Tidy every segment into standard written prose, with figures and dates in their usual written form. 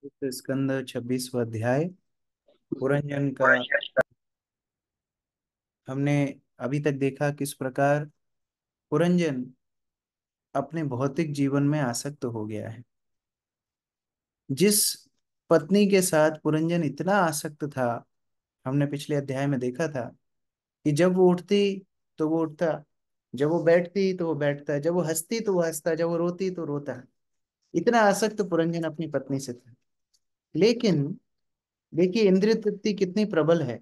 तो स्कंद 26वां अध्याय पुरंजन का हमने अभी तक देखा किस प्रकार पुरंजन अपने भौतिक जीवन में आसक्त हो गया है। जिस पत्नी के साथ पुरंजन इतना आसक्त था, हमने पिछले अध्याय में देखा था कि जब वो उठती तो वो उठता, जब वो बैठती तो वो बैठता, जब वो हंसती तो वो हंसता, जब वो रोती तो रोता। इतना आसक्त पुरंजन अपनी पत्नी से था। लेकिन देखिए इंद्रिय तृप्ति कितनी प्रबल है।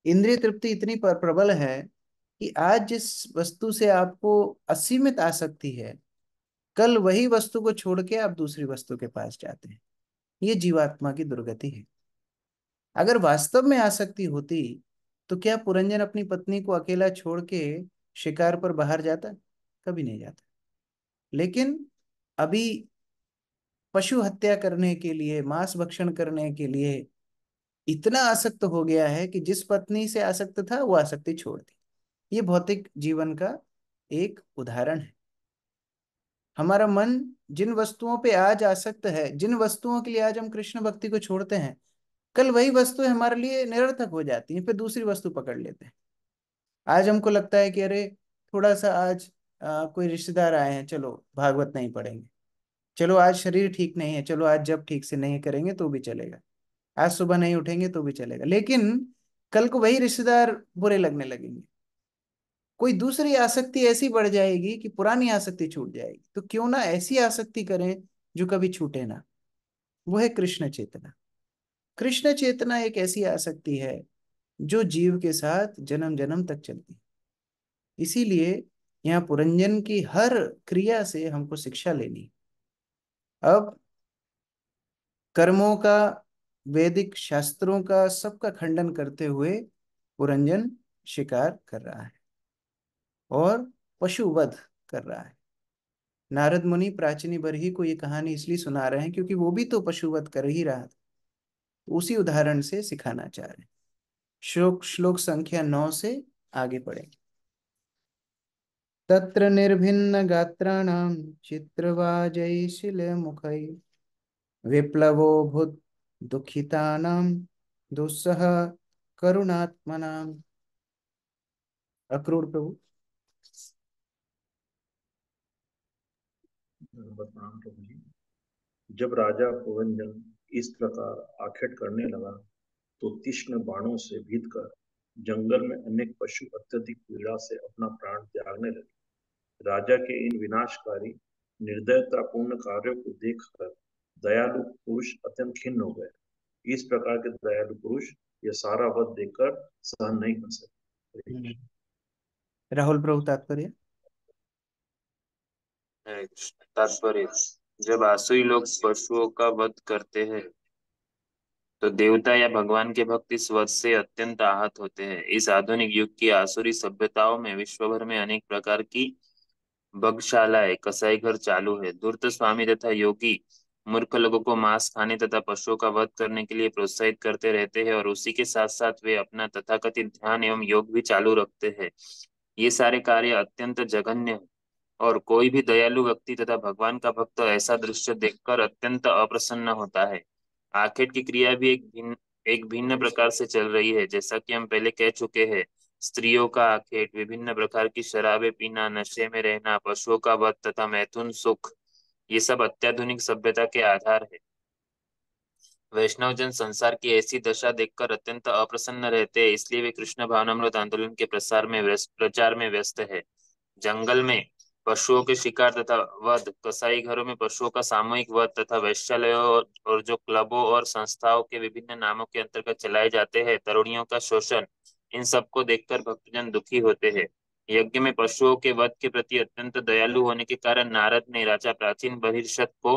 इंद्रिय तृप्ति इतनी प्रबल है कि आज जिस वस्तु से आपको असीमित आसक्ति है, कल वही वस्तु को छोड़ के आप दूसरी वस्तु के पास जाते हैं। ये जीवात्मा की दुर्गति है। अगर वास्तव में आसक्ति होती तो क्या पुरंजन अपनी पत्नी को अकेला छोड़ के शिकार पर बाहर जाता? कभी नहीं जाता। लेकिन अभी पशु हत्या करने के लिए, मांस भक्षण करने के लिए इतना आसक्त हो गया है कि जिस पत्नी से आसक्त था वो आसक्ति छोड़ दी। ये भौतिक जीवन का एक उदाहरण है। हमारा मन जिन वस्तुओं पे आज आसक्त है, जिन वस्तुओं के लिए आज हम कृष्ण भक्ति को छोड़ते हैं, कल वही वस्तुएं हमारे लिए निरर्थक हो जाती हैं, फिर दूसरी वस्तु पकड़ लेते हैं। आज हमको लगता है कि अरे थोड़ा सा आज कोई रिश्तेदार आए हैं, चलो भागवत नहीं पढ़ेंगे। चलो आज शरीर ठीक नहीं है, चलो आज जब ठीक से नहीं करेंगे तो भी चलेगा। आज सुबह नहीं उठेंगे तो भी चलेगा। लेकिन कल को वही रिश्तेदार बुरे लगने लगेंगे। कोई दूसरी आसक्ति ऐसी बढ़ जाएगी कि पुरानी आसक्ति छूट जाएगी। तो क्यों ना ऐसी आसक्ति करें जो कभी छूटे ना। वो है कृष्ण चेतना। कृष्ण चेतना एक ऐसी आसक्ति है जो जीव के साथ जन्म जन्म तक चलती है। इसीलिए यहाँ पुरंजन की हर क्रिया से हमको शिक्षा लेनी। अब कर्मों का, वैदिक शास्त्रों का, सबका खंडन करते हुए पुरंजन शिकार कर रहा है और पशुवध कर रहा है। नारद मुनि प्राचीनी बरही को ये कहानी इसलिए सुना रहे हैं क्योंकि वो भी तो पशुवध कर ही रहा था। उसी उदाहरण से सिखाना चाह रहे हैं। श्लोक श्लोक संख्या 9 से आगे पढ़ेंगे। तत्र निर्भिन्न गात्राणां चित्रवाजैशिलमुखै विप्लवो भूत दुखितानां दुस्सह करुणात्मनां। अक्रूर प्रभु। प्रणाम प्रभु जी। जब राजा पुरंजन इस प्रकार आखेट करने लगा तो तीक्ष्ण बाणों से भीत कर जंगल में अनेक पशु अत्यधिक पीड़ा से अपना प्राण त्यागने लगे। राजा के इन विनाशकारी निर्दयतापूर्ण कार्यों को देखकर दयालु पुरुष अत्यंत खिन्न हो गए। इस प्रकार के दयालु पुरुष यह सारा वध देखकर सहन नहीं कर सकते। राहुल प्रभु तात्पर्य। तात्पर्य, जब आसुरी लोग पशुओं का वध करते हैं तो देवता या भगवान के भक्त इस वध से अत्यंत आहत होते हैं। इस आधुनिक युग की आसुरी सभ्यताओं में विश्व भर में अनेक प्रकार की भगशालाएं, कसाई घर चालू है। धूर्त स्वामी तथा योगी मूर्ख लोगों को मांस खाने तथा पशुओं का वध करने के लिए प्रोत्साहित करते रहते हैं और उसी के साथ साथ वे अपना तथाकथित ध्यान एवं योग भी चालू रखते हैं। ये सारे कार्य अत्यंत जघन्य है और कोई भी दयालु व्यक्ति तथा भगवान का भक्त ऐसा दृश्य देखकर अत्यंत अप्रसन्न होता है। आखेट की क्रिया भी एक भिन्न प्रकार से चल रही है। जैसा कि हम पहले कह चुके हैं, स्त्रियों का आखेट, विभिन्न प्रकार की शराबें पीना, नशे में रहना, पशुओं का वध तथा मैथुन सुख, ये सब अत्याधुनिक सभ्यता के आधार है। वैष्णव जन संसार की ऐसी दशा देखकर अत्यंत अप्रसन्न रहते हैं, इसलिए वे कृष्ण भावनामृत आंदोलन के प्रचार में व्यस्त है। जंगल में पशुओं के शिकार तथा वध, कसाई घरों में पशुओं का सामूहिक वध तथा वैश्यालयों और जो क्लबों और संस्थाओं के विभिन्न नामों के अंतर्गत चलाए जाते हैं तरुणियों का शोषण, इन सबको देखकर भक्तजन दुखी होते हैं। यज्ञ में पशुओं के वध के प्रति अत्यंत दयालु होने के कारण नारद ने राजा प्राचीन बहिर्षद को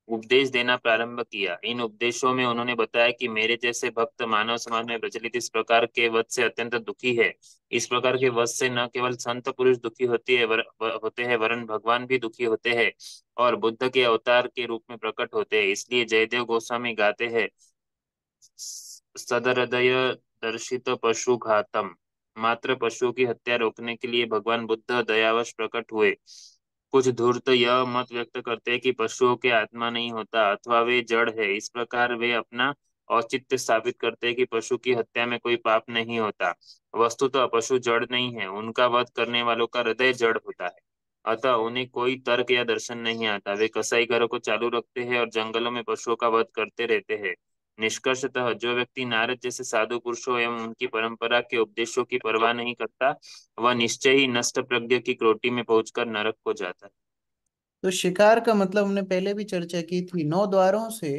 उपदेश देना प्रारंभ किया। इन उपदेशों में उन्होंने बताया कि मेरे जैसे भक्त मानव समाज में प्रचलित इस प्रकार के वध से अत्यंत दुखी है। इस प्रकार के वध से न केवल संत पुरुष दुखी होते हैं वरन भगवान भी दुखी होते हैं और बुद्ध के अवतार के रूप में प्रकट होते हैं। इसलिए जयदेव गोस्वामी गाते हैं, सदहृदय दर्शित पशु घातम। मात्र पशुओं की हत्या रोकने के लिए भगवान बुद्ध दयावश प्रकट हुए। कुछ धूर्त यह मत व्यक्त करते हैं कि पशुओं के आत्मा नहीं होता अथवा वे जड़ है। इस प्रकार वे अपना औचित्य स्थापित करते हैं कि पशु की हत्या में कोई पाप नहीं होता। वस्तुतः पशु जड़ नहीं है, उनका वध करने वालों का हृदय जड़ होता है। अतः उन्हें कोई तर्क या दर्शन नहीं आता। वे कसाई घरों को चालू रखते हैं और जंगलों में पशुओं का वध करते रहते हैं। निष्कर्षतः जो व्यक्ति नारद जैसे साधु पुरुषों एवं उनकी परंपरा के उपदेशों की परवाह नहीं करता, वह निश्चय ही नष्ट प्रज्ञ की क्रोटी में पहुंचकर नरक को जाता है। तो शिकार का मतलब हमने पहले भी चर्चा की थी, 9 द्वारों से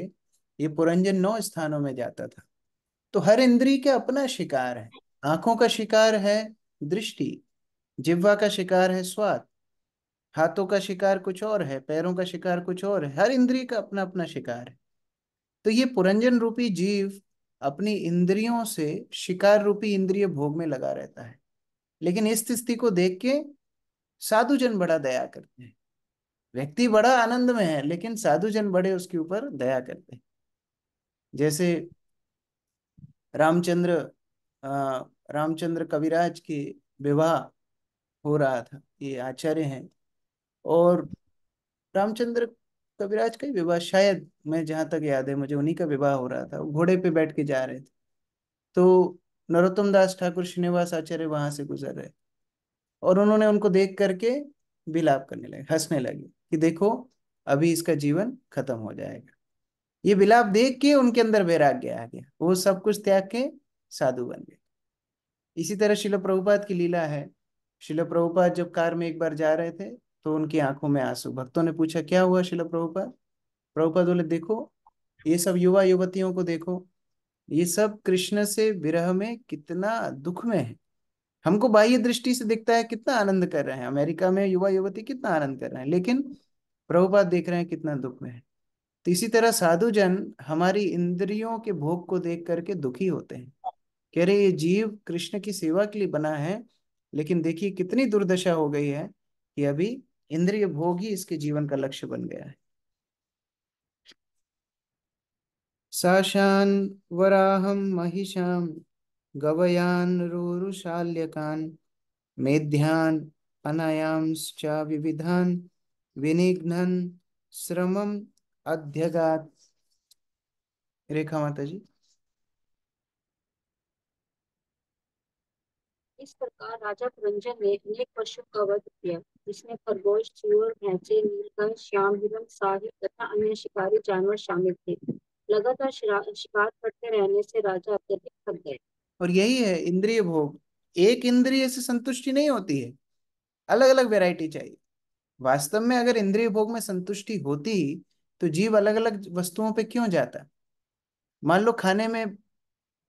ये पुरंजन 9 स्थानों में जाता था। तो हर इंद्रिय का अपना शिकार है। आंखों का शिकार है दृष्टि, जिह्वा का शिकार है स्वाद, हाथों का शिकार कुछ और है, पैरों का शिकार कुछ और है। हर इंद्रिय का अपना अपना शिकार है। तो ये पुरंजन रूपी जीव अपनी इंद्रियों से शिकार रूपी इंद्रिय भोग में लगा रहता है। लेकिन इस स्थिति को देख के साधुजन बड़ा दया करते हैं। व्यक्ति बड़ा आनंद में है, लेकिन साधुजन बड़े उसके ऊपर दया करते हैं। जैसे रामचंद्र रामचंद्र कविराज के विवाह हो रहा था। ये आचार्य हैं, और रामचंद्र कविराज का ही विवाह शायद, मैं जहां तक याद है मुझे, उन्हीं का विवाह हो रहा था। वो घोड़े पे बैठ के जा रहे थे, तो नरोत्तम दास ठाकुर श्रीनिवास आचार्य वहां से गुजर रहे, और उन्होंने उनको देख करके विलाप करने लगे, हंसने लगे कि देखो अभी इसका जीवन खत्म हो जाएगा। ये विलाप देख के उनके अंदर वैराग्य आ गया, वो सब कुछ त्याग के साधु बन गए। इसी तरह शिल प्रभुपाद की लीला है। शिल प्रभुपाद जब कार में एक बार जा रहे थे, तो उनकी आंखों में आंसू। भक्तों ने पूछा क्या हुआ शिल प्रभुपाद? प्रभुपाद बोले देखो ये सब युवा युवतियों को देखो, ये सब कृष्ण से विरह में कितना दुख में है। हमको बाह्य दृष्टि से दिखता है कितना आनंद कर रहे हैं, अमेरिका में युवा युवती कितना आनंद कर रहे हैं, लेकिन प्रभुपाद देख रहे हैं कितना दुख में है। तो इसी तरह साधु जन हमारी इंद्रियों के भोग को देख करके दुखी होते हैं। कह रहे ये जीव कृष्ण की सेवा के लिए बना है, लेकिन देखिए कितनी दुर्दशा हो गई है कि अभी इंद्रिय भोग ही इसके जीवन का लक्ष्य बन गया है। साशान वराहम महिषाम गवयान रोरुशाल्यकान मेध्यान अनायांश्च विविधान विनिघ्नन श्रमम अध्यगात। रेखा माता जी। इस प्रकार राजा पुरंजन ने अनेक पशु का वध किया, जिसमें खरगोश, सुअर, भैंसे, नीलगाय, श्याम हिरण, साहिल तथा अन्य शिकारी जानवर शामिल थे। लगातार शिकार करते रहने से राजा अत्यधिक थक गए। और यही है इंद्रिय भोग। एक इंद्रिय से संतुष्टि नहीं होती है, अलग अलग वैरायटी चाहिए। वास्तव में अगर इंद्रिय भोग में संतुष्टि होती, तो जीव अलग अलग वस्तुओं पे क्यों जाता? मान लो खाने में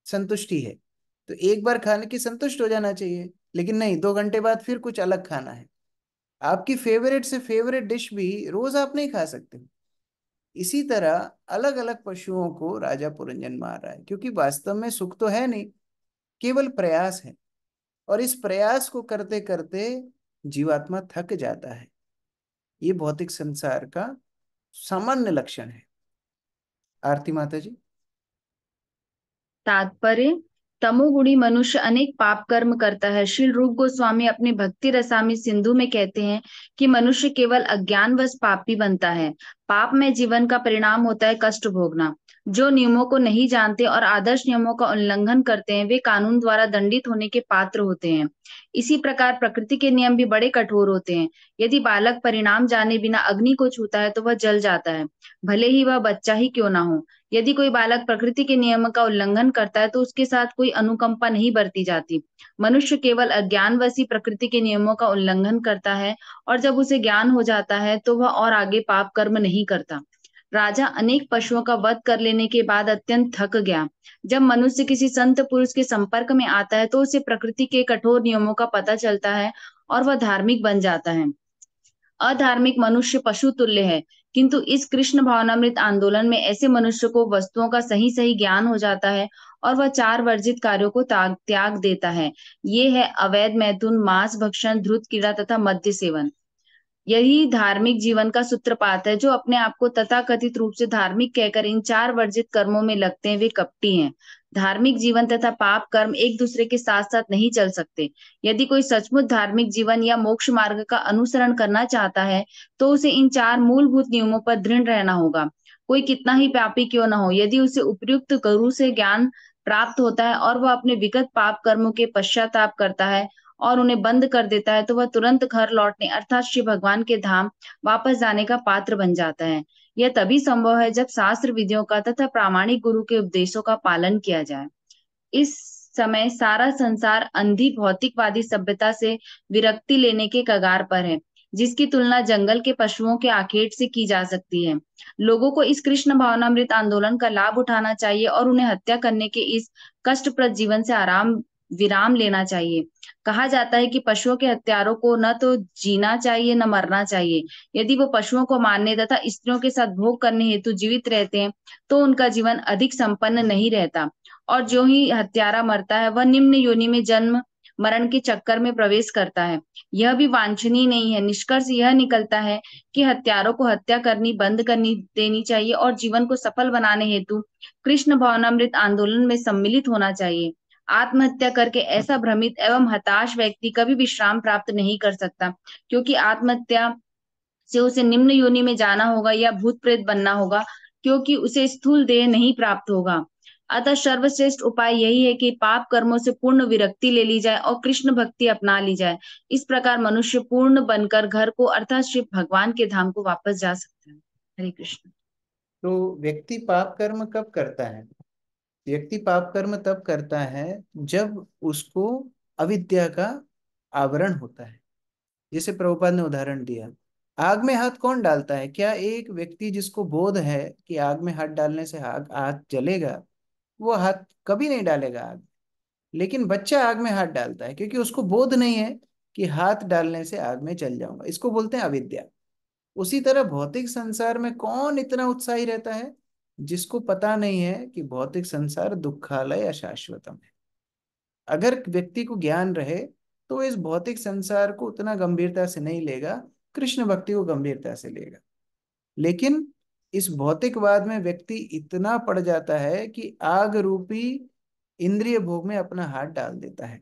संतुष्टि है, तो एक बार खाने की संतुष्ट हो जाना चाहिए, लेकिन नहीं, 2 घंटे बाद फिर कुछ अलग खाना है। आपकी फेवरेट से फेवरेट डिश भी रोज आप नहीं खा सकते। इसी तरह अलग अलग पशुओं को राजा पुरंजन मार रहा है, क्योंकि वास्तव में सुख तो है नहीं, केवल प्रयास है। और इस प्रयास को करते करते जीवात्मा थक जाता है। ये भौतिक संसार का सामान्य लक्षण है। आरती माता जी। तात्पर्य, तमोगुणी मनुष्य अनेक पाप कर्म करता है। श्री रूप गोस्वामी अपने भक्ति रसामी सिंधु में कहते हैं कि मनुष्य केवल अज्ञानवश पापी बनता है। पाप में जीवन का परिणाम होता है कष्ट भोगना। जो नियमों को नहीं जानते और आदर्श नियमों का उल्लंघन करते हैं, वे कानून द्वारा दंडित होने के पात्र होते हैं। इसी प्रकार प्रकृति के नियम भी बड़े कठोर होते हैं। यदि बालक परिणाम जाने बिना अग्नि को छूता है तो वह जल जाता है, भले ही वह बच्चा ही क्यों ना हो। यदि कोई बालक प्रकृति के नियम का उल्लंघन करता है तो उसके साथ कोई अनुकंपा नहीं बरती जाती। मनुष्य केवल अज्ञानवश प्रकृति के नियमों का उल्लंघन करता है, और जब उसे ज्ञान हो जाता है तो वह और आगे पाप कर्म नहीं करता। राजा अनेक पशुओं का वध कर लेने के बाद अत्यंत थक गया। जब मनुष्य किसी संत पुरुष के संपर्क में आता है तो उसे प्रकृति के कठोर नियमों का पता चलता है और वह धार्मिक बन जाता है। अधार्मिक मनुष्य पशु तुल्य है, किंतु इस कृष्ण भावनामृत आंदोलन में ऐसे मनुष्य को वस्तुओं का सही सही ज्ञान हो जाता है और वह 4 वर्जित कार्यों को त्याग देता है। ये है अवैध मैथुन, मांस भक्षण, धृत क्रीड़ा तथा मद्य सेवन। यही धार्मिक जीवन का सूत्रपात है। जो अपने आप को तथाकथित रूप से धार्मिक कहकर इन 4 वर्जित कर्मों में लगते हैं, वे कपटी हैं। धार्मिक जीवन तथा पाप कर्म एक दूसरे के साथ साथ नहीं चल सकते। यदि कोई सचमुच धार्मिक जीवन या मोक्ष मार्ग का अनुसरण करना चाहता है तो उसे इन 4 मूलभूत नियमों पर दृढ़ रहना होगा। कोई कितना ही पापी क्यों न हो, यदि उसे उपयुक्त गुरु से ज्ञान प्राप्त होता है और वह अपने विगत पाप कर्मों के पश्चाताप करता है और उन्हें बंद कर देता है, तो वह तुरंत घर लौटने अर्थात श्री भगवान के धाम वापस जाने का पात्र बन जाता है। यह तभी संभव है जब शास्त्र विधियों का तथा प्रामाणिक गुरु के उपदेशों का पालन किया जाए। इस समय सारा संसार अंधी भौतिकवादी सभ्यता से विरक्ति लेने के कगार पर है, जिसकी तुलना जंगल के पशुओं के आखेट से की जा सकती है। लोगों को इस कृष्ण भावनामृत आंदोलन का लाभ उठाना चाहिए और उन्हें हत्या करने के इस कष्टप्रद जीवन से विराम लेना चाहिए। कहा जाता है कि पशुओं के हत्यारों को न तो जीना चाहिए न मरना चाहिए। यदि वो पशुओं को मारने तथा स्त्रियों के साथ भोग करने हेतु जीवित रहते हैं तो उनका जीवन अधिक संपन्न नहीं रहता, और जो ही हत्यारा मरता है वह निम्न योनि में जन्म मरण के चक्कर में प्रवेश करता है। यह भी वांछनीय नहीं है। निष्कर्ष यह निकलता है कि हत्यारों को हत्या करनी बंद करनी देनी चाहिए और जीवन को सफल बनाने हेतु कृष्ण भावनामृत आंदोलन में सम्मिलित होना चाहिए। आत्महत्या करके ऐसा भ्रमित एवं हताश व्यक्ति कभी विश्राम प्राप्त नहीं कर सकता, क्योंकि आत्महत्या से उसे निम्न योनि में जाना होगा या भूत प्रेत बनना होगा, क्योंकि उसे स्थूल देह नहीं प्राप्त होगा। अतः सर्वश्रेष्ठ उपाय यही है कि पाप कर्मों से पूर्ण विरक्ति ले ली जाए और कृष्ण भक्ति अपना ली जाए। इस प्रकार मनुष्य पूर्ण बनकर घर को अर्थात श्री भगवान के धाम को वापस जा सकता है। हरे कृष्ण। तो व्यक्ति पाप कर्म कब करता है? व्यक्ति पाप कर्म तब करता है जब उसको अविद्या का आवरण होता है। जैसे प्रभुपाद ने उदाहरण दिया, आग में हाथ कौन डालता है? क्या एक व्यक्ति जिसको बोध है कि आग में हाथ डालने से आग हाथ जलेगा, वो हाथ कभी नहीं डालेगा आग। लेकिन बच्चा आग में हाथ डालता है क्योंकि उसको बोध नहीं है कि हाथ डालने से आग में जल जाऊंगा। इसको बोलते हैं अविद्या। उसी तरह भौतिक संसार में कौन इतना उत्साही रहता है? जिसको पता नहीं है कि भौतिक संसार दुखालय अशाश्वतम है। अगर व्यक्ति को ज्ञान रहे तो वो इस भौतिक संसार को उतना गंभीरता से नहीं लेगा, कृष्ण भक्ति को गंभीरता से लेगा। लेकिन इस भौतिकवाद में व्यक्ति इतना पड़ जाता है कि आग रूपी इंद्रिय भोग में अपना हाथ डाल देता है।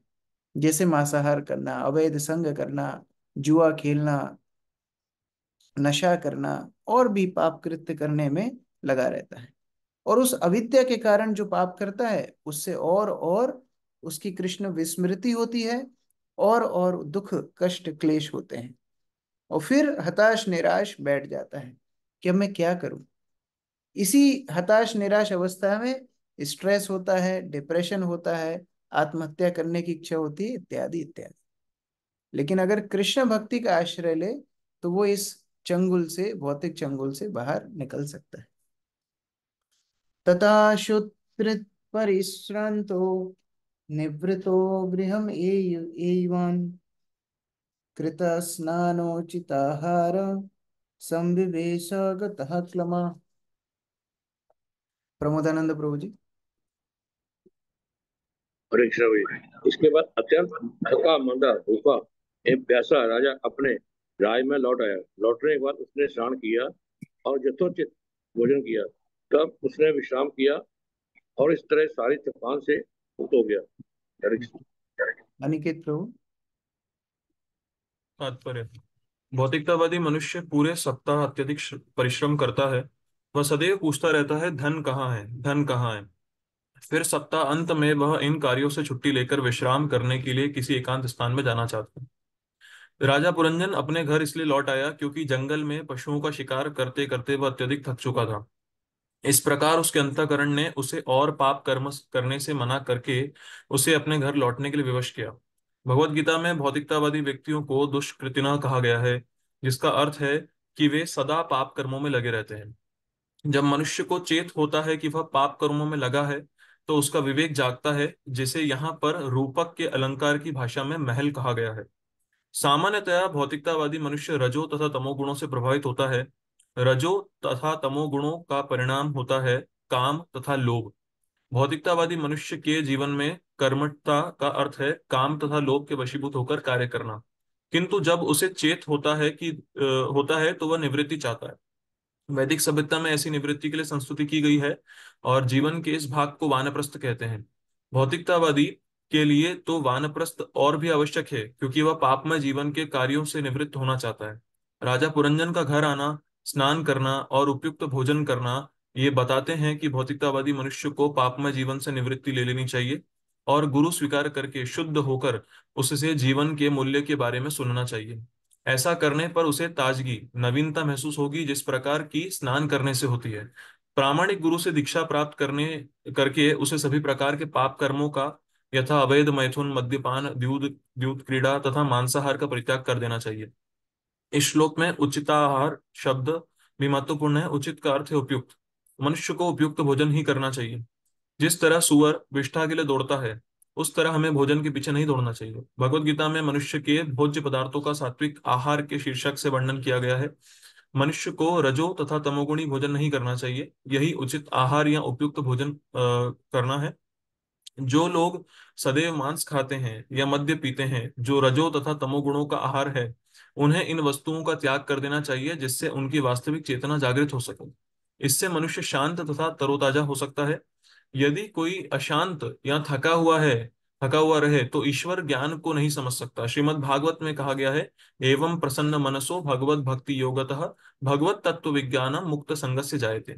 जैसे मांसाहार करना, अवैध संग करना, जुआ खेलना, नशा करना और भी पाप कृत्य करने में लगा रहता है। और उस अविद्या के कारण जो पाप करता है उससे और उसकी कृष्ण विस्मृति होती है और दुख कष्ट क्लेश होते हैं। और फिर हताश निराश बैठ जाता है कि अब मैं क्या करूं। इसी हताश निराश अवस्था में स्ट्रेस होता है, डिप्रेशन होता है, आत्महत्या करने की इच्छा होती है, इत्यादि इत्यादि। लेकिन अगर कृष्ण भक्ति का आश्रय ले तो वो इस चंगुल से, भौतिक चंगुल से बाहर निकल सकता है। तथा शुत्कृत परिश्रांतो निवृतो गृहम एवान कृत स्नानोचिताहार संविवेश गतः क्लमा। प्रमोदानंद प्रभु जी। हरे कृष्ण भाई। इसके बाद अत्यंत थका मंदा भूखा एवं प्यासा राजा अपने राज में लौट आया। लौटने के बाद उसने स्नान किया और यथोचित भोजन किया। तब उसने विश्राम किया और इस तरह सारी थकान से मुक्त हो गया। हरे कृष्ण। अनिकेत प्रभु। तात्पर्य: भौतिकतावादी मनुष्य पूरे सप्ताह अत्यधिक परिश्रम करता है। वह सदैव पूछता रहता है, धन कहाँ है, धन कहाँ है। फिर सप्ताह अंत में वह इन कार्यों से छुट्टी लेकर विश्राम करने के लिए किसी एकांत स्थान में जाना चाहता है। राजा पुरंजन अपने घर इसलिए लौट आया क्योंकि जंगल में पशुओं का शिकार करते करते वह अत्यधिक थक चुका था। इस प्रकार उसके अंतःकरण ने उसे और पाप कर्म करने से मना करके उसे अपने घर लौटने के लिए विवश किया। भगवत गीता में भौतिकतावादी व्यक्तियों को दुष्कृतिना कहा गया है, जिसका अर्थ है कि वे सदा पाप कर्मों में लगे रहते हैं। जब मनुष्य को चेत होता है कि वह पाप कर्मों में लगा है तो उसका विवेक जागता है, जिसे यहाँ पर रूपक के अलंकार की भाषा में महल कहा गया है। सामान्यतया भौतिकतावादी मनुष्य रजो तथा तमोगुणों से प्रभावित होता है। रजो तथा तमोगुणों का परिणाम होता है काम तथा लोभ। भौतिकतावादी मनुष्य के जीवन में कर्मठता का अर्थ है काम तथा लोभ के वशीभूत होकर कार्य करना। किंतु जब उसे चेत होता है तो वह निवृत्ति चाहता है। वैदिक सभ्यता में ऐसी निवृत्ति के लिए संस्तुति की गई है और जीवन के इस भाग को वानप्रस्थ कहते हैं। भौतिकतावादी के लिए तो वानप्रस्थ और भी आवश्यक है, क्योंकि वह पापमय जीवन के कार्यों से निवृत्त होना चाहता है। राजा पुरंजन का घर आना, स्नान करना और उपयुक्त भोजन करना ये बताते हैं कि भौतिकतावादी मनुष्य को पापमय जीवन से निवृत्ति ले लेनी चाहिए और गुरु स्वीकार करके शुद्ध होकर उससे जीवन के मूल्य के बारे में सुनना चाहिए। ऐसा करने पर उसे ताजगी, नवीनता महसूस होगी, जिस प्रकार की स्नान करने से होती है। प्रामाणिक गुरु से दीक्षा प्राप्त करने करके उसे सभी प्रकार के पाप कर्मों का, यथा अवैध मैथुन, मद्यपान, द्यूत द्यूत क्रीड़ा तथा मांसाहार का परित्याग कर देना चाहिए। इस श्लोक में उचिताहार शब्द भी महत्वपूर्ण है। उचित का अर्थ है उपयुक्त। मनुष्य को उपयुक्त भोजन ही करना चाहिए। जिस तरह सुअर विष्ठा के लिए दौड़ता है, उस तरह हमें भोजन के पीछे नहीं दौड़ना चाहिए। भगवत गीता में मनुष्य के भोज्य पदार्थों का सात्विक आहार के शीर्षक से वर्णन किया गया है। मनुष्य को रजो तथा तमोगुणी भोजन नहीं करना चाहिए। यही उचित आहार या उपयुक्त भोजन करना है। जो लोग सदैव मांस खाते हैं या मद्य पीते हैं, जो रजो तथा तमोगुणों का आहार है, उन्हें इन वस्तुओं का त्याग कर देना चाहिए, जिससे उनकी वास्तविक चेतना जागृत हो सके। इससे मनुष्य शांत तथा तरोताजा हो सकता है। यदि कोई अशांत या थका हुआ रहे तो ईश्वर ज्ञान को नहीं समझ सकता। श्रीमद् भागवत में कहा गया है, एवं प्रसन्न मनसो भगवत भक्ति योगतः भगवत तत्व विज्ञानम मुक्त संगस्य जायते।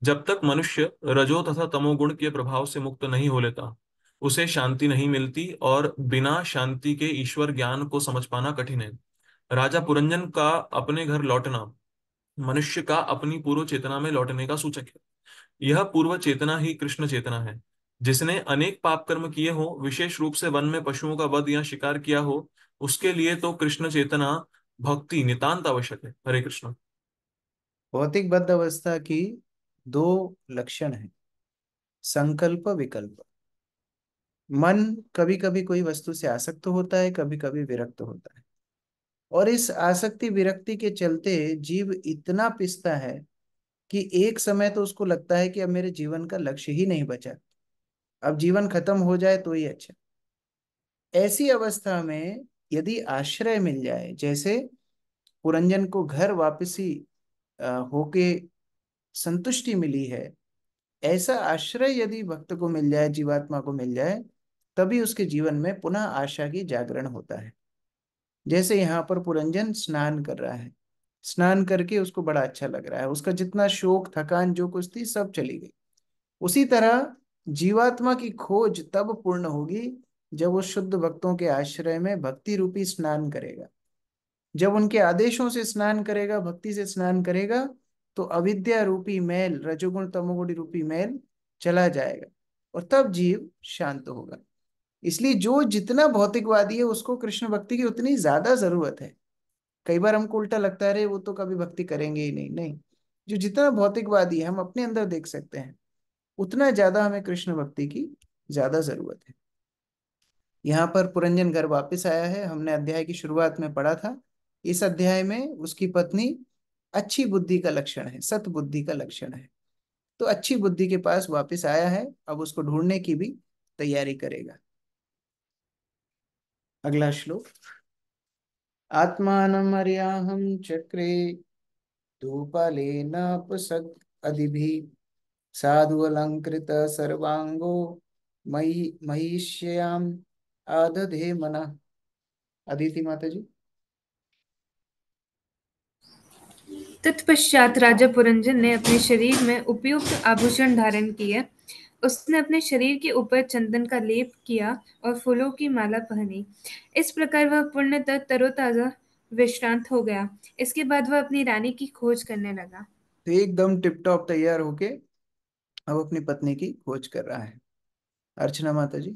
जब तक मनुष्य रजो तथा तमोगुण के प्रभाव से मुक्त नहीं हो लेता, उसे शांति नहीं मिलती और बिना शांति के ईश्वर ज्ञान को समझ पाना कठिन है। राजा पुरंजन का अपने घर लौटना मनुष्य का अपनी पूर्व चेतना में लौटने का सूचक है। यह पूर्व चेतना ही कृष्ण चेतना है। जिसने अनेक पाप कर्म किए हो, विशेष रूप से वन में पशुओं का वध या शिकार किया हो, उसके लिए तो कृष्ण चेतना भक्ति नितांत आवश्यक है। हरे कृष्ण। भौतिक बद्ध अवस्था की दो लक्षण है, संकल्प विकल्प। मन कभी कभी कोई वस्तु से आसक्त होता है, कभी कभी विरक्त होता है, और इस आसक्ति विरक्ति के चलते जीव इतना पिसता है कि एक समय तो उसको लगता है कि अब मेरे जीवन का लक्ष्य ही नहीं बचा, अब जीवन खत्म हो जाए तो ही अच्छा। ऐसी अवस्था में यदि आश्रय मिल जाए, जैसे पुरंजन को घर वापसी होके संतुष्टि मिली है, ऐसा आश्रय यदि भक्त को मिल जाए, जीवात्मा को मिल जाए, तभी उसके जीवन में पुनः आशा की जागरण होता है। जैसे यहाँ पर पुरंजन स्नान कर रहा है, स्नान करके उसको बड़ा अच्छा लग रहा है, उसका जितना शोक थकान जो कुछ थी सब चली गई। उसी तरह जीवात्मा की खोज तब पूर्ण होगी जब वो शुद्ध भक्तों के आश्रय में भक्ति रूपी स्नान करेगा। जब उनके आदेशों से स्नान करेगा, भक्ति से स्नान करेगा, तो अविद्या रूपी मैल, रजोगुण तमोगुण रूपी मैल चला जाएगा और तब जीव शांत होगा। इसलिए जो जितना भौतिकवादी है उसको कृष्ण भक्ति की उतनी ज्यादा जरूरत है। कई बार हमको उल्टा लगता है, अरे वो तो कभी भक्ति करेंगे ही नहीं। नहीं, जो जितना भौतिकवादी है हम अपने अंदर देख सकते हैं, उतना ज्यादा हमें कृष्ण भक्ति की ज्यादा जरूरत है। यहाँ पर पुरंजन घर वापस आया है, हमने अध्याय की शुरुआत में पढ़ा था। इस अध्याय में उसकी पत्नी अच्छी बुद्धि का लक्षण है, सत बुद्धि का लक्षण है, तो अच्छी बुद्धि के पास वापस आया है, अब उसको ढूंढने की भी तैयारी करेगा। अगला श्लोक। आत्मानं अर्याहं चक्रे धूपालेनापसद अधिभिः साधु अलंकृत सर्वांगो मही महिष्याम आदधे मनः। अदिति माता जी। तत्पश्चात राजा पुरंजन ने अपने शरीर में उपयुक्त आभूषण धारण किए। उसने अपने शरीर के ऊपर चंदन का लेप किया और फूलों की माला पहनी। इस प्रकार वह पूर्णतः तरोताजा विश्रांत हो गया। इसके बाद वह अपनी रानी की खोज करने लगा। तो एकदम टिप टॉप तैयार होके अब अपनी पत्नी की खोज कर रहा है। अर्चना माता जी।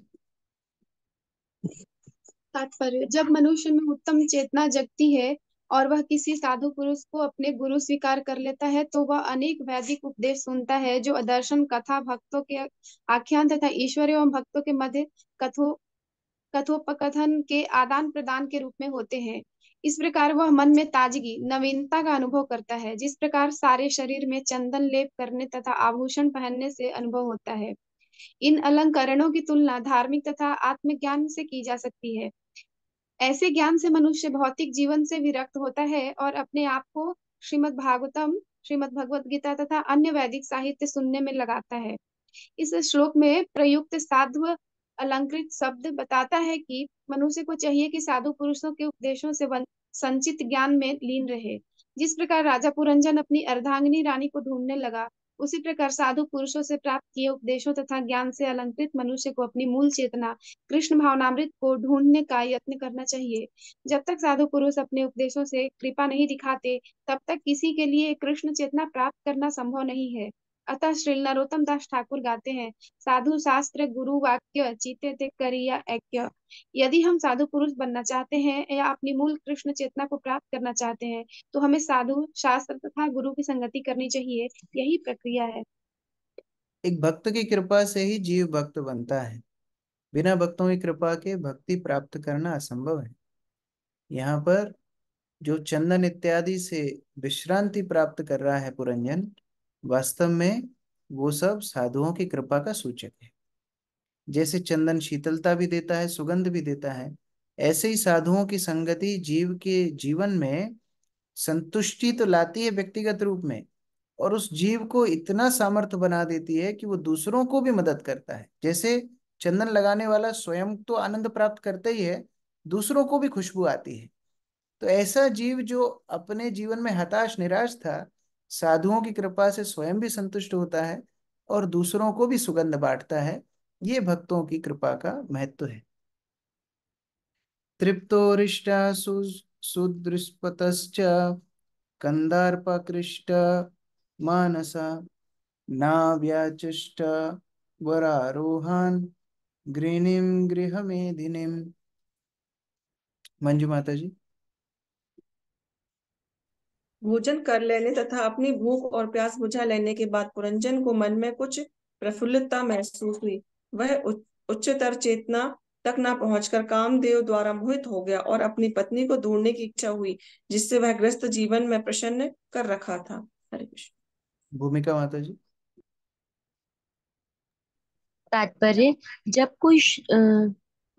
तात्पर्य, जब मनुष्य में उत्तम चेतना जगती है और वह किसी साधु पुरुष को अपने गुरु स्वीकार कर लेता है, तो वह अनेक वैदिक उपदेश सुनता है जो दर्शन, कथा, भक्तों के आख्यान तथा ईश्वर एवं भक्तों के मध्य कथो कथोपकथन के आदान प्रदान के रूप में होते हैं। इस प्रकार वह मन में ताजगी, नवीनता का अनुभव करता है, जिस प्रकार सारे शरीर में चंदन लेप करने तथा आभूषण पहनने से अनुभव होता है। इन अलंकरणों की तुलना धार्मिक तथा आत्मज्ञान से की जा सकती है। ऐसे ज्ञान से मनुष्य भौतिक जीवन से विरक्त होता है और अपने आप को श्रीमद् भागवतम श्रीमद् भगवत गीता तथा अन्य वैदिक साहित्य सुनने में लगाता है। इस श्लोक में प्रयुक्त साध्व अलंकृत शब्द बताता है कि मनुष्य को चाहिए कि साधु पुरुषों के उपदेशों से संचित ज्ञान में लीन रहे। जिस प्रकार राजा पुरंजन अपनी अर्धांगिनी रानी को ढूंढने लगा, उसी प्रकार साधु पुरुषों से प्राप्त किए उपदेशों तथा ज्ञान से अलंकृत मनुष्य को अपनी मूल चेतना कृष्ण भावनामृत को ढूंढने का यत्न करना चाहिए। जब तक साधु पुरुष अपने उपदेशों से कृपा नहीं दिखाते, तब तक किसी के लिए कृष्ण चेतना प्राप्त करना संभव नहीं है। अतः श्री नरोत्तम दास ठाकुर गाते हैं, साधु शास्त्र गुरु वाक्य चीते ते करिया ऐक्य। यदि हम साधु पुरुष बनना चाहते हैं या अपनी मूल कृष्ण चेतना को प्राप्त करना चाहते हैं, तो हमें साधु शास्त्र तथा गुरु की संगति करनी चाहिए। यही प्रक्रिया है। एक भक्त की कृपा से ही जीव भक्त बनता है। बिना भक्तों की कृपा के भक्ति प्राप्त करना असंभव है। यहाँ पर जो चंदन इत्यादि से विश्रांति प्राप्त कर रहा है पुरंजन, वास्तव में वो सब साधुओं की कृपा का सूचक है। जैसे चंदन शीतलता भी देता है, सुगंध भी देता है, ऐसे ही साधुओं की संगति जीव के जीवन में संतुष्टि तो लाती है व्यक्तिगत रूप में, और उस जीव को इतना सामर्थ्य बना देती है कि वो दूसरों को भी मदद करता है। जैसे चंदन लगाने वाला स्वयं तो आनंद प्राप्त करता ही है, दूसरों को भी खुशबू आती है। तो ऐसा जीव जो अपने जीवन में हताश निराश था, साधुओं की कृपा से स्वयं भी संतुष्ट होता है और दूसरों को भी सुगंध बांटता है। ये भक्तों की कृपा का महत्व है। तृप्तोरिष्टा सुदृष्पतश्च कंदार्पकृष्ट मानसा नाव्याचिष्ट वरारोहान गृणीम गृह मेधिनीम। मंजू माता जी। भोजन कर लेने तथा अपनी भूख और प्यास बुझा लेने के बाद पुरंजन को मन में कुछ प्रफुल्लता महसूस हुई। वह उच्चतर चेतना तक न पहुंचकर कामदेव द्वारा मोहित हो गया और अपनी पत्नी को ढूंढने की इच्छा हुई, जिससे वह ग्रस्त जीवन में प्रसन्न कर रखा था। हरे कृष्ण। भूमिका माता जी। तात्पर्य, जब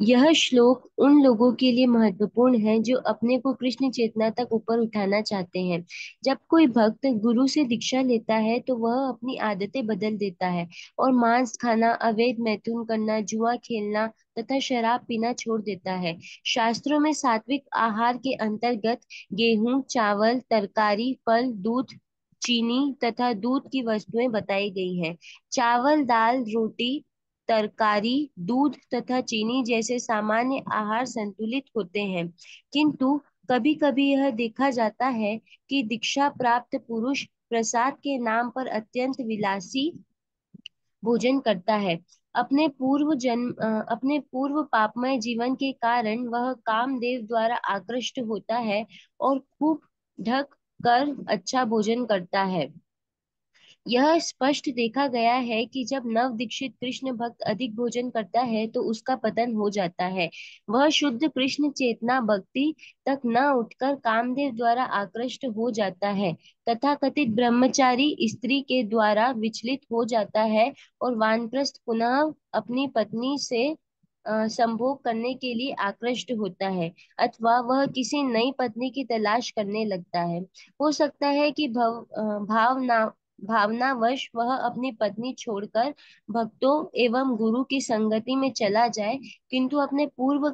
यह श्लोक उन लोगों के लिए महत्वपूर्ण है जो अपने को कृष्ण चेतना तक ऊपर उठाना चाहते हैं। जब कोई भक्त गुरु से दीक्षा लेता है तो वह अपनी आदतें बदल देता है और मांस खाना, अवैध मैथुन करना, जुआ खेलना तथा शराब पीना छोड़ देता है। शास्त्रों में सात्विक आहार के अंतर्गत गेहूं, चावल, तरकारी, फल, दूध, चीनी तथा दूध की वस्तुएं बताई गई हैं। चावल, दाल, रोटी, तरकारी, दूध तथा चीनी जैसे सामान्य आहार संतुलित होते हैं, किंतु कभी कभी यह देखा जाता है कि दीक्षा प्राप्त पुरुष प्रसाद के नाम पर अत्यंत विलासी भोजन करता है। अपने पूर्व पापमय जीवन के कारण वह कामदेव द्वारा आकृष्ट होता है और खूब ढक कर अच्छा भोजन करता है। यह स्पष्ट देखा गया है कि जब नव दीक्षित कृष्ण भक्त अधिक भोजन करता है तो उसका पतन हो जाता है। वह शुद्ध कृष्ण चेतना भक्ति तक न उठकर कामदेव द्वारा आकृष्ट हो जाता है, तथा कथित ब्रह्मचारी स्त्री के द्वारा विचलित हो जाता है और वानप्रस्थ पुनः अपनी पत्नी से संभोग करने के लिए आकृष्ट होता है, अथवा वह किसी नई पत्नी की तलाश करने लगता है। हो सकता है कि भावनावश वह अपनी पत्नी छोड़कर भक्तों एवं गुरु की संगति में चला जाए, किंतु अपने पूर्व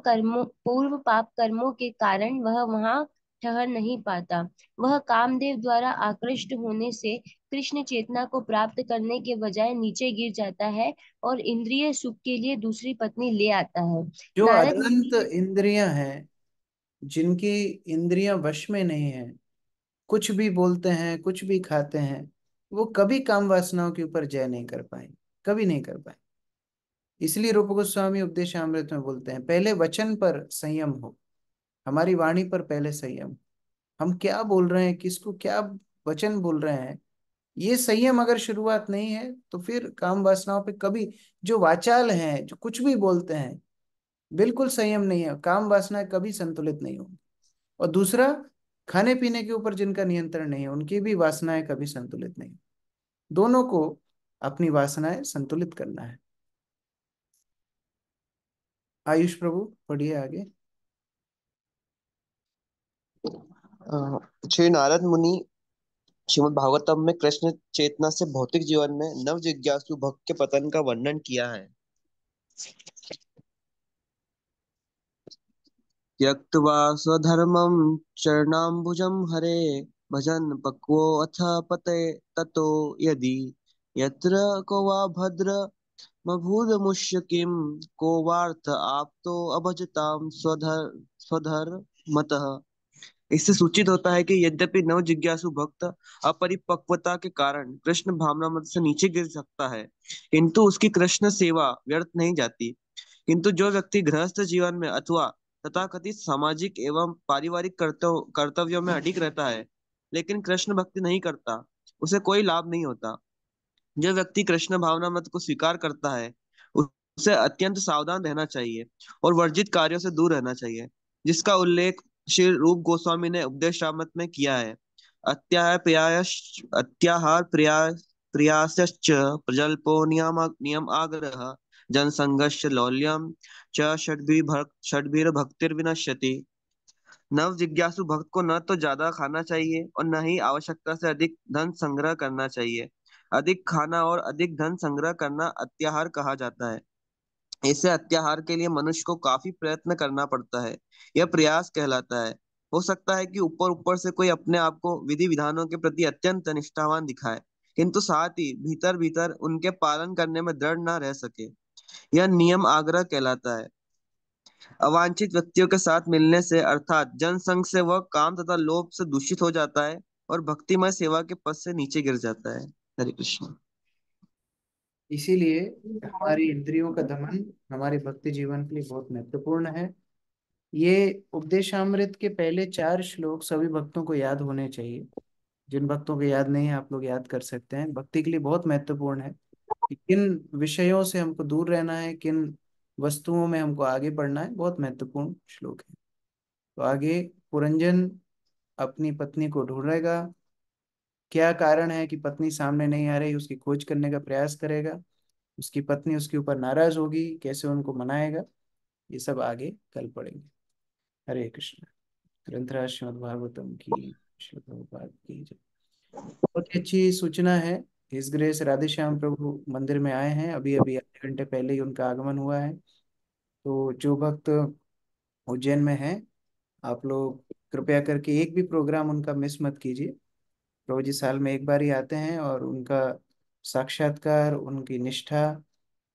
पाप कर्मों के कारण वह वहां ठहर नहीं पाता। वह कामदेव द्वारा आकृष्ट होने से कृष्ण चेतना को प्राप्त करने के बजाय नीचे गिर जाता है और इंद्रिय सुख के लिए दूसरी पत्नी ले आता है। जो नारद अदंत मुनि ने इंद्रियां हैं, जिनकी इंद्रियां वश में नहीं है, कुछ भी बोलते हैं, कुछ भी खाते हैं, वो कभी काम वासनाओं के ऊपर जय नहीं कर पाए, कभी नहीं कर पाए। इसलिए रूप गोस्वामी उपदेशामृत में बोलते हैं, पहले वचन पर संयम हो, हमारी वाणी पर पहले संयम। हम क्या बोल रहे हैं, किसको क्या वचन बोल रहे हैं, ये संयम अगर शुरुआत नहीं है तो फिर काम वासनाओं पे कभी, जो वाचाल हैं, जो कुछ भी बोलते हैं, बिल्कुल संयम नहीं है, काम वासनाएं कभी संतुलित नहीं होंगी। और दूसरा, खाने पीने के ऊपर जिनका नियंत्रण नहीं है, उनकी भी वासनाएं कभी संतुलित नहीं। दोनों को अपनी वासनाएं संतुलित करना है। आयुष प्रभु पढ़िए आगे। श्री नारद मुनि श्रीमद् भागवतम में कृष्ण चेतना से भौतिक जीवन में नव जिज्ञासु भक्त के पतन का वर्णन किया है। त्यक्त्वा स्वधर्मं चरणाम्बुजं हरे भजन् पक्वो अथ पते ततो यदि यत्र को वा भद्र मभूदमुष्य किं को वार्थ आप्तो अभजताम स्वधर्मतः। इससे सूचित होता है कि यद्यपि नव जिज्ञासु भक्त अपरिपक्वता के कारण कृष्ण भावनामृत से नीचे गिर सकता है, किंतु उसकी कृष्ण सेवा व्यर्थ नहीं जाती। किंतु जो व्यक्ति गृहस्थ जीवन में अथवा तथाकथित सामाजिक एवं पारिवारिक कर्तव्यों में अडिग रहता है लेकिन कृष्ण भक्ति नहीं करता, उसे कोई लाभ नहीं होता। जो व्यक्ति कृष्ण भावनामृत को स्वीकार करता है उसे अत्यंत सावधान रहना चाहिए और वर्जित कार्यों से दूर रहना चाहिए, जिसका उल्लेख श्री रूप गोस्वामी ने उपदेशामृत में किया है। अत्याहार प्रियाश्च प्रजल्पो नियम आग्रह जनसंघर्ष लौल्यम च षड्भिर्भक्तिर्विनश्यति। नव जिज्ञासु भक्त को न तो ज्यादा खाना चाहिए और न ही आवश्यकता से अधिक धन संग्रह करना चाहिए। अधिक खाना और अधिक धन संग्रह करना अत्याहार कहा जाता है। इसे अत्याहार के लिए मनुष्य को काफी प्रयत्न करना पड़ता है। यह प्रयास कहलाता है। हो सकता है कि ऊपर ऊपर से कोई अपने आप को विधि विधानों के प्रति अत्यंत निष्ठावान दिखाए, किंतु साथ ही भीतर भीतर उनके पालन करने में दृढ़ न रह सके। यह नियम आग्रह कहलाता है। अवांछित व्यक्तियों के साथ मिलने से अर्थात जनसंघ से वह काम तथा लोभ से दूषित हो जाता है और भक्तिमय सेवा के पद से नीचे गिर जाता है। हरे कृष्ण। इसीलिए हमारी इंद्रियों का दमन हमारे भक्ति जीवन के लिए बहुत महत्वपूर्ण है। ये उपदेशामृत के पहले 4 श्लोक सभी भक्तों को याद होने चाहिए। जिन भक्तों को याद नहीं है आप लोग याद कर सकते हैं। भक्ति के लिए बहुत महत्वपूर्ण है कि किन विषयों से हमको दूर रहना है, किन वस्तुओं में हमको आगे बढ़ना है। बहुत महत्वपूर्ण श्लोक है। तो आगे पुरंजन अपनी पत्नी को ढूंढेगा। क्या कारण है कि पत्नी सामने नहीं आ रही, उसकी खोज करने का प्रयास करेगा। उसकी पत्नी उसके ऊपर नाराज होगी, कैसे उनको मनाएगा, ये सब आगे कल पढ़ेंगे। हरे कृष्ण। ग्रंथराज श्रीमद् भागवतम की, श्री प्रभुपाद की जय। बहुत ही अच्छी सूचना है। इस ग्रेस राधे श्याम प्रभु मंदिर में आए हैं, अभी अभी आधे घंटे पहले ही उनका आगमन हुआ है। तो जो भक्त उज्जैन में हैं, आप लोग कृपया करके एक भी प्रोग्राम उनका मिस मत कीजिए। प्रभु जी साल में एक बार ही आते हैं और उनका साक्षात्कार, उनकी निष्ठा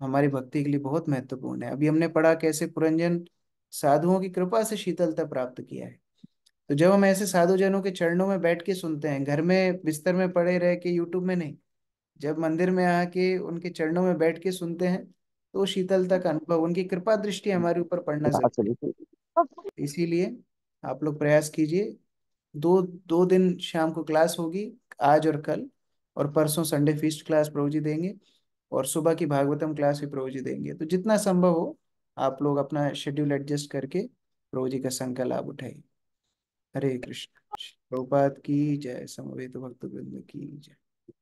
हमारी भक्ति के लिए बहुत महत्वपूर्ण है। अभी हमने पढ़ा कैसे पुरंजन साधुओं की कृपा से शीतलता प्राप्त किया है। तो जब हम ऐसे साधु जनों के चरणों में बैठ के सुनते हैं, घर में बिस्तर में पड़े रह के यूट्यूब में नहीं, जब मंदिर में आके उनके चरणों में बैठ के सुनते हैं, तो शीतलता का अनुभव, उनकी कृपा दृष्टि हमारे ऊपर पड़ना जरूरी है। इसीलिए आप लोग प्रयास कीजिए। दो दो दिन शाम को क्लास होगी, आज और कल, और परसों संडे फीस्ट क्लास प्रभु जी देंगे, और सुबह की भागवतम क्लास भी प्रभु जी देंगे। तो जितना संभव हो आप लोग अपना शेड्यूल एडजस्ट करके प्रभु जी का संग का लाभ उठाइए। हरे कृष्ण। प्रभुपाद की जय। समवेत भक्त वृंद की जय।